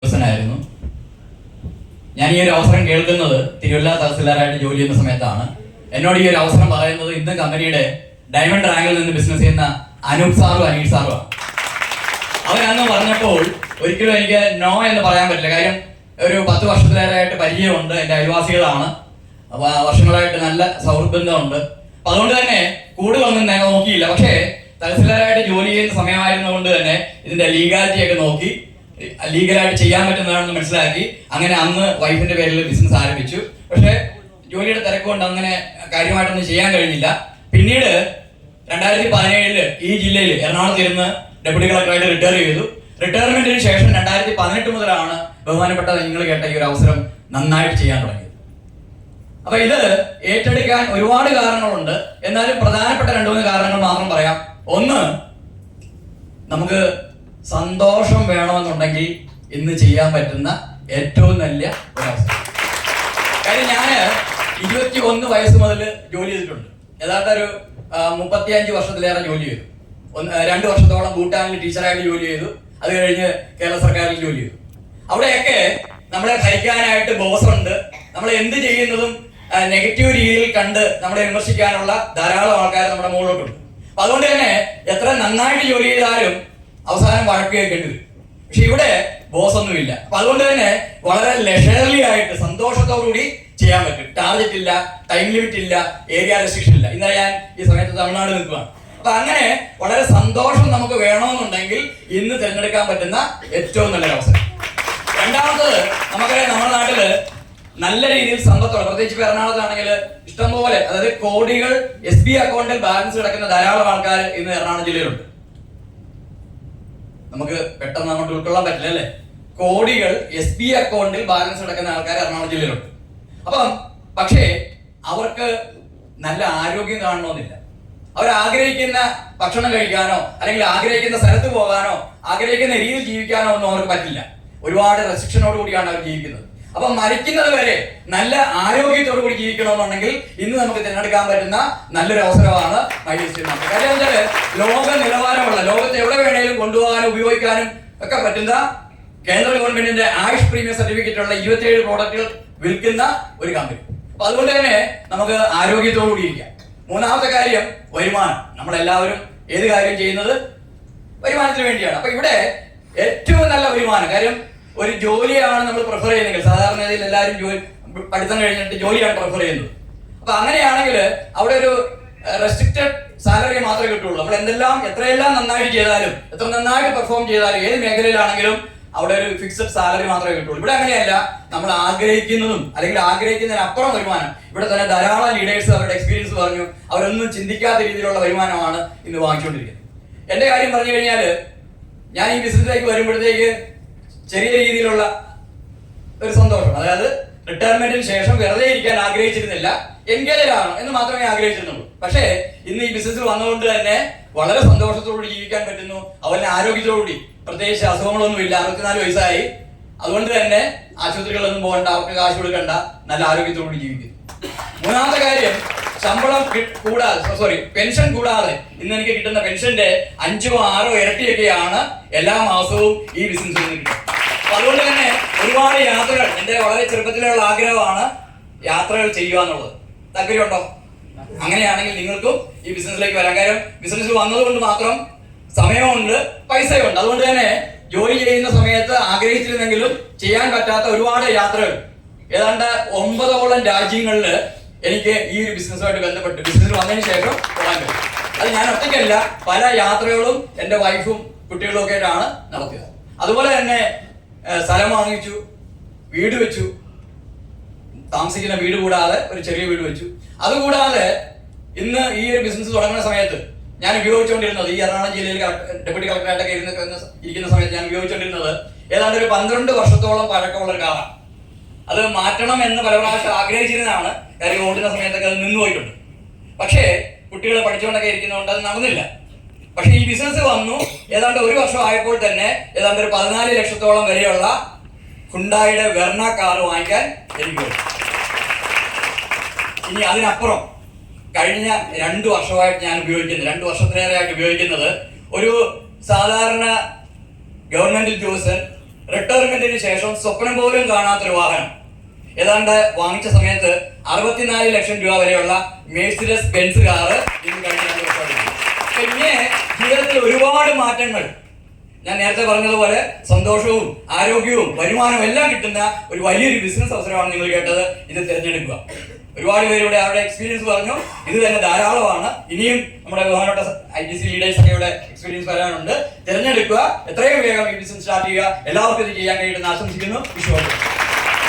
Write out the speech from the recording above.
ദിവസനായിരുന്നു. ഞാൻ ഈ ഒരു അവസരം കേൾക്കുന്നത് തിരുവല്ല തഹസിൽദാരായിട്ട് ജോലി ചെയ്യുന്ന സമയത്താണ്. എന്നോട് ഈ ഒരു അവസരം പറയുന്നത് ഇന്ന് കമ്പനിയുടെ ഡയമണ്ട് റാങ്കിൽ നിന്ന് ബിസിനസ് ചെയ്യുന്ന അനൂപ് സാറും അനീഷ് സാറുമാണ്. അവരന്ന് പറഞ്ഞപ്പോൾ ഒരിക്കലും എനിക്ക് നോ എന്ന് പറയാൻ പറ്റില്ല. കാര്യം ഒരു 10 വർഷത്തിലേറെയായിട്ട് പരിചയമുണ്ട്, എൻ്റെ അയൽവാസികളാണ്, വർഷങ്ങളായിട്ട് നല്ല സൗഹൃദബന്ധമുണ്ട്. അപ്പൊ അതുകൊണ്ട് തന്നെ കൂടുതലൊന്നും ഞാൻ നോക്കിയില്ല. പക്ഷേ തഹസിൽദാരായിട്ട് ജോലി ചെയ്യുന്ന സമയമായിരുന്നതുകൊണ്ട് തന്നെ ഇതിന്റെ ലീഗാലിറ്റി ഒക്കെ നോക്കി ലീഗലായിട്ട് ചെയ്യാൻ പറ്റുന്നതാണെന്ന് മനസ്സിലാക്കി അങ്ങനെ അന്ന് വൈഫിന്റെ പേരിൽ ബിസിനസ് ആരംഭിച്ചു. പക്ഷേ ജോലിയുടെ തിരക്കുകൊണ്ട് അങ്ങനെ കാര്യമായിട്ടൊന്നും ചെയ്യാൻ കഴിഞ്ഞില്ല. പിന്നീട് 2017 ഈ ജില്ലയിൽ എറണാകുളത്ത് ഇരുന്ന് ഡെപ്യൂട്ടി കളക്ടറായിട്ട് റിട്ടയർ ചെയ്തു. റിട്ടയർമെന്റിന് ശേഷം 2018 മുതലാണ് ബഹുമാനപ്പെട്ട നിങ്ങൾ കേട്ട ഈ ഒരു അവസരം നന്നായിട്ട് ചെയ്യാൻ തുടങ്ങിയത്. അപ്പൊ ഇത് ഏറ്റെടുക്കാൻ ഒരുപാട് കാരണങ്ങളുണ്ട്. എന്നാലും പ്രധാനപ്പെട്ട 2-3 കാരണങ്ങൾ മാത്രം പറയാം. ഒന്ന്, നമുക്ക് സന്തോഷം വേണമെന്നുണ്ടെങ്കിൽ ഇന്ന് ചെയ്യാൻ പറ്റുന്ന ഏറ്റവും നല്ല ഒരവസരം. കാര്യം ഞാൻ 21 വയസ്സ് മുതൽ ജോലി ചെയ്തിട്ടുണ്ട്. യഥാർത്ഥ ഒരു 35 വർഷത്തിലേറെ ജോലി ചെയ്തു. 2 വർഷത്തോളം ഭൂട്ടാനിൽ ടീച്ചറായിട്ട് ജോലി ചെയ്തു. അത് കഴിഞ്ഞ് കേരള സർക്കാരിൽ ജോലി ചെയ്തു. അവിടെയൊക്കെ നമ്മളെ ഭരിക്കാനായിട്ട് ബോസുണ്ട്. നമ്മൾ എന്ത് ചെയ്യുന്നതും നെഗറ്റീവ് രീതിയിൽ കണ്ട് നമ്മളെ വിമർശിക്കാനുള്ള ധാരാളം ആൾക്കാർ നമ്മുടെ മുകളിലോട്ടുണ്ട്. അപ്പൊ അതുകൊണ്ട് തന്നെ എത്ര നന്നായിട്ട് ജോലി ചെയ്താലും അവസാനം വഴക്ക് കേൾക്കേണ്ടി വരും. പക്ഷെ ഇവിടെ ബോസ് ഒന്നുമില്ല. അപ്പൊ അതുകൊണ്ട് തന്നെ വളരെ ലെഷർലി ആയിട്ട് സന്തോഷത്തോടുകൂടി ചെയ്യാൻ പറ്റും. ടാർഗറ്റ് ഇല്ല, ടൈം ലിമിറ്റ് ഇല്ല, ഏരിയ റെസ്ട്രിക്ഷൻ ഇല്ല. ഇന്നലെ ഞാൻ ഈ സമയത്ത് തമിഴ്നാട് നിൽക്കുകയാണ്. അപ്പൊ അങ്ങനെ വളരെ സന്തോഷം നമുക്ക് വേണമെന്നുണ്ടെങ്കിൽ ഇന്ന് തിരഞ്ഞെടുക്കാൻ പറ്റുന്ന ഏറ്റവും നല്ലൊരു അവസരം. രണ്ടാമത്തത്, നമുക്കറിയാം നമ്മുടെ നാട്ടില് നല്ല രീതിയിൽ സമ്പത്തോടെ, പ്രത്യേകിച്ച് എറണാകുളത്താണെങ്കിൽ ഇഷ്ടംപോലെ, അതായത് കോടികൾ SBI അക്കൗണ്ടിൽ ബാലൻസ് കിടക്കുന്ന ധാരാളം ആൾക്കാർ ഇന്ന് എറണാകുളം ജില്ലയിലുണ്ട്. നമുക്ക് പെട്ടെന്ന് അങ്ങോട്ട് ഉൾക്കൊള്ളാൻ പറ്റില്ല അല്ലേ? കോടികൾ SBI അക്കൗണ്ടിൽ ബാലൻസ് കിടക്കുന്ന ആൾക്കാർ എറണാകുളം ജില്ലയിലുണ്ട്. അപ്പം പക്ഷേ അവർക്ക് നല്ല ആരോഗ്യം കാണണമെന്നില്ല. അവർ ആഗ്രഹിക്കുന്ന ഭക്ഷണം കഴിക്കാനോ അല്ലെങ്കിൽ ആഗ്രഹിക്കുന്ന സ്ഥലത്ത് പോകാനോ ആഗ്രഹിക്കുന്ന രീതിയിൽ ജീവിക്കാനോ ഒന്നും അവർക്ക് പറ്റില്ല. ഒരുപാട് റെസ്ട്രിക്ഷനോട് കൂടിയാണ് അവർ ജീവിക്കുന്നത്. അപ്പൊ മരിക്കുന്നത് വരെ നല്ല ആരോഗ്യത്തോടു കൂടി ജീവിക്കണമെന്നുണ്ടെങ്കിൽ ഇന്ന് നമുക്ക് തിരഞ്ഞെടുക്കാൻ പറ്റുന്ന നല്ലൊരു അവസരമാണ് മൈലിസ്റ്റ്. കാര്യം വെച്ചാൽ ലോക നിലവാരമുള്ള, ലോകത്ത് എവിടെ വേണേലും കൊണ്ടുപോകാനും ഉപയോഗിക്കാനും ഒക്കെ പറ്റുന്ന കേന്ദ്ര ഗവൺമെന്റിന്റെ ആയുഷ് പ്രീമിയം സർട്ടിഫിക്കറ്റ് ഉള്ള 27 പ്രോഡക്റ്റുകൾ വിൽക്കുന്ന ഒരു കമ്പനി. അപ്പൊ അതുകൊണ്ട് തന്നെ നമുക്ക് ആരോഗ്യത്തോടു കൂടി ഇരിക്കാം. മൂന്നാമത്തെ കാര്യം, വരുമാനം. നമ്മളെല്ലാവരും ഏത് കാര്യം ചെയ്യുന്നത് വരുമാനത്തിന് വേണ്ടിയാണ്. അപ്പൊ ഇവിടെ ഏറ്റവും നല്ല വരുമാനം, കാര്യം ഒരു ജോലിയാണ് നമ്മൾ പ്രിഫർ ചെയ്യുന്നെങ്കിൽ, സാധാരണ രീതിയിൽ എല്ലാവരും പഠിത്തം കഴിഞ്ഞിട്ട് ജോലിയാണ് പ്രിഫർ ചെയ്യുന്നത്. അപ്പൊ അങ്ങനെയാണെങ്കിൽ അവിടെ ഒരു റെസ്ട്രിക്റ്റഡ് സാലറി മാത്രമേ കിട്ടുള്ളൂ. നമ്മൾ എത്രയെല്ലാം നന്നായിട്ട് ചെയ്താലും, എത്ര നന്നായിട്ട് പെർഫോം ചെയ്താലും, ഏത് മേഖലയിലാണെങ്കിലും അവിടെ ഒരു ഫിക്സഡ് സാലറി മാത്രമേ കിട്ടുള്ളൂ. ഇവിടെ അങ്ങനെയല്ല. നമ്മൾ ആഗ്രഹിക്കുന്നതും അല്ലെങ്കിൽ ആഗ്രഹിക്കുന്നതിനപ്പുറം വരുമാനം. ഇവിടെ തന്നെ ധാരാളം ലീഡേഴ്സ് അവരുടെ എക്സ്പീരിയൻസ് പറഞ്ഞു, അവരൊന്നും ചിന്തിക്കാത്ത രീതിയിലുള്ള വരുമാനമാണ് ഇന്ന് വാങ്ങിച്ചുകൊണ്ടിരിക്കുന്നത്. എന്റെ കാര്യം പറഞ്ഞു കഴിഞ്ഞാൽ, ഞാൻ ഈ ബിസിനസ്സിലേക്ക് വരുമ്പോഴത്തേക്ക് ചെറിയ രീതിയിലുള്ള ഒരു സന്തോഷം, അതായത് റിട്ടയർമെന്റിന് ശേഷം വെറുതെ ഇരിക്കാൻ ആഗ്രഹിച്ചിരുന്നില്ല, എൻഗേജ് ആണ് എന്ന് മാത്രമേ ആഗ്രഹിച്ചിരുന്നുള്ളൂ. പക്ഷേ ഇന്ന് ഈ ബിസിനസ്സിൽ വന്നുകൊണ്ട് തന്നെ വളരെ സന്തോഷത്തോടുകൂടി ജീവിക്കാൻ പറ്റുന്നു. അതുപോലെ ആരോഗ്യത്തോടുകൂടി, പ്രത്യേകിച്ച് അസുഖങ്ങളൊന്നുമില്ല. 64 വയസ്സായി. അതുകൊണ്ട് തന്നെ ആശുപത്രികളൊന്നും പോകണ്ട, അവർക്ക് കാശ് കൊടുക്കണ്ട, നല്ല ആരോഗ്യത്തോടുകൂടി ജീവിക്കുന്നു. മൂന്നാമത്തെ കാര്യം, ശമ്പളം കൂടാതെ, പെൻഷൻ കൂടാതെ ഇന്ന് എനിക്ക് കിട്ടുന്ന പെൻഷന്റെ 5 or 6 ഇരട്ടിയൊക്കെയാണ് എല്ലാ മാസവും ഈ ബിസിനസ്സിൽ നിന്ന് കിട്ടുന്നത്. അതുകൊണ്ട് തന്നെ ഒരുപാട് യാത്രകൾ, എന്റെ വളരെ ചെറുപ്പത്തിലുള്ള ആഗ്രഹമാണ് യാത്രകൾ ചെയ്യുക എന്നുള്ളത്. താല്പര്യമുണ്ടോ? അങ്ങനെയാണെങ്കിൽ നിങ്ങൾക്കും ഈ ബിസിനസ്സിലേക്ക് വരാൻ. കാര്യം ബിസിനസ്സിൽ വന്നതുകൊണ്ട് മാത്രം സമയമുണ്ട്, പൈസയുണ്ട്. അതുകൊണ്ട് തന്നെ ജോലി ചെയ്യുന്ന സമയത്ത് ആഗ്രഹിച്ചിരുന്നെങ്കിലും ചെയ്യാൻ പറ്റാത്ത ഒരുപാട് യാത്രകൾ, ഏതാണ്ട് 9ഓളം രാജ്യങ്ങളിൽ എനിക്ക് ഈ ഒരു ബിസിനസ്സുമായിട്ട് ബന്ധപ്പെട്ട് ബിസിനസ്സിൽ വന്നതിന് ശേഷം പോകാൻ പറ്റും. അത് ഞാൻ ഒറ്റയ്ക്കല്ല, പല യാത്രകളും എൻ്റെ വൈഫും കുട്ടികളും ഒക്കെ ആയിട്ടാണ് നടത്തിയത്. അതുപോലെ തന്നെ സ്ഥലം വാങ്ങിച്ചു, വീട് വെച്ചു, താമസിക്കുന്ന വീട് കൂടാതെ ഒരു ചെറിയ വീട് വെച്ചു. അതുകൂടാതെ ഇന്ന് ഈ ഒരു ബിസിനസ് തുടങ്ങുന്ന സമയത്ത് ഞാൻ ഉപയോഗിച്ചുകൊണ്ടിരുന്നത്, ഈ എറണാകുളം ജില്ലയിൽ ഡെപ്യൂട്ടി കളക്ടറായിട്ടൊക്കെ ഇരിക്കുന്ന സമയത്ത് ഞാൻ ഉപയോഗിച്ചുകൊണ്ടിരുന്നത് ഏതാണ്ട് ഒരു 12 വർഷത്തോളം പഴക്കമുള്ള ഒരു കാറാണ്. അത് മാറ്റണം എന്ന് പല പ്രാവശ്യം ആഗ്രഹിച്ചിരുന്നതാണ്. കാര്യം ഓടുന്ന സമയത്തൊക്കെ അത് നിന്നുപോയിട്ടുണ്ട്. പക്ഷേ കുട്ടികൾ പഠിച്ചുകൊണ്ടൊക്കെ ഇരിക്കുന്നതുകൊണ്ട് അത് നടന്നില്ല. പക്ഷെ ഈ ബിസിനസ് വന്നു, ഏതാണ്ട് 1 വർഷം ആയപ്പോൾ തന്നെ ഏതാണ്ട് ഒരു 14 ലക്ഷത്തോളം വരെയുള്ള ഹുണ്ടായുടെ വെർണ കാർ വാങ്ങിക്കാൻ എനിക്ക് പറ്റും. ഇനി അതിനപ്പുറം കഴിഞ്ഞ 2 വർഷമായിട്ട് ഞാൻ ഉപയോഗിക്കുന്നത്, 2 വർഷത്തിലേറെയായിട്ട് ഉപയോഗിക്കുന്നത് ഒരു സാധാരണ ഗവൺമെന്റ് ഉദ്യോഗസ്ഥൻ റിട്ടയർമെന്റിന് ശേഷം സ്വപ്നം പോലും കാണാത്തൊരു വാഹനം ഏതാണ്ട് വാങ്ങിച്ച സമയത്ത് 64 ലക്ഷം രൂപ വരെയുള്ള മെഴ്സിഡസ് ബെൻസ് കാറ് ഇന്ന് കഴിഞ്ഞ 2 വർഷമായിട്ട്. പിന്നെ ജീവിതത്തിൽ ഒരുപാട് മാറ്റങ്ങൾ, ഞാൻ നേരത്തെ പറഞ്ഞതുപോലെ സന്തോഷവും ആരോഗ്യവും വരുമാനവും എല്ലാം കിട്ടുന്ന ഒരു വലിയൊരു ബിസിനസ് അവസരമാണ് നിങ്ങൾ കേട്ടത്. ഇത് തിരഞ്ഞെടുക്കുക. ഒരുപാട് പേരുടെ അവരുടെ എക്സ്പീരിയൻസ് പറഞ്ഞു. ഇത് തന്നെ ധാരാളമാണ്. ഇനിയും നമ്മുടെ ബഹുമാനപ്പെട്ട ITC ലീഡേഴ്സ് ഒക്കെ ഇവിടെ എക്സ്പീരിയൻസ് വരാനുണ്ട്. തിരഞ്ഞെടുക്കുക. എത്രയും വേഗം ഈ ബിസിനസ് സ്റ്റാർട്ട് ചെയ്യുക. എല്ലാവർക്കും ഇത് ചെയ്യാൻ കഴിയുമെന്ന് ആശംസിക്കുന്നു. വിശ്വാസം.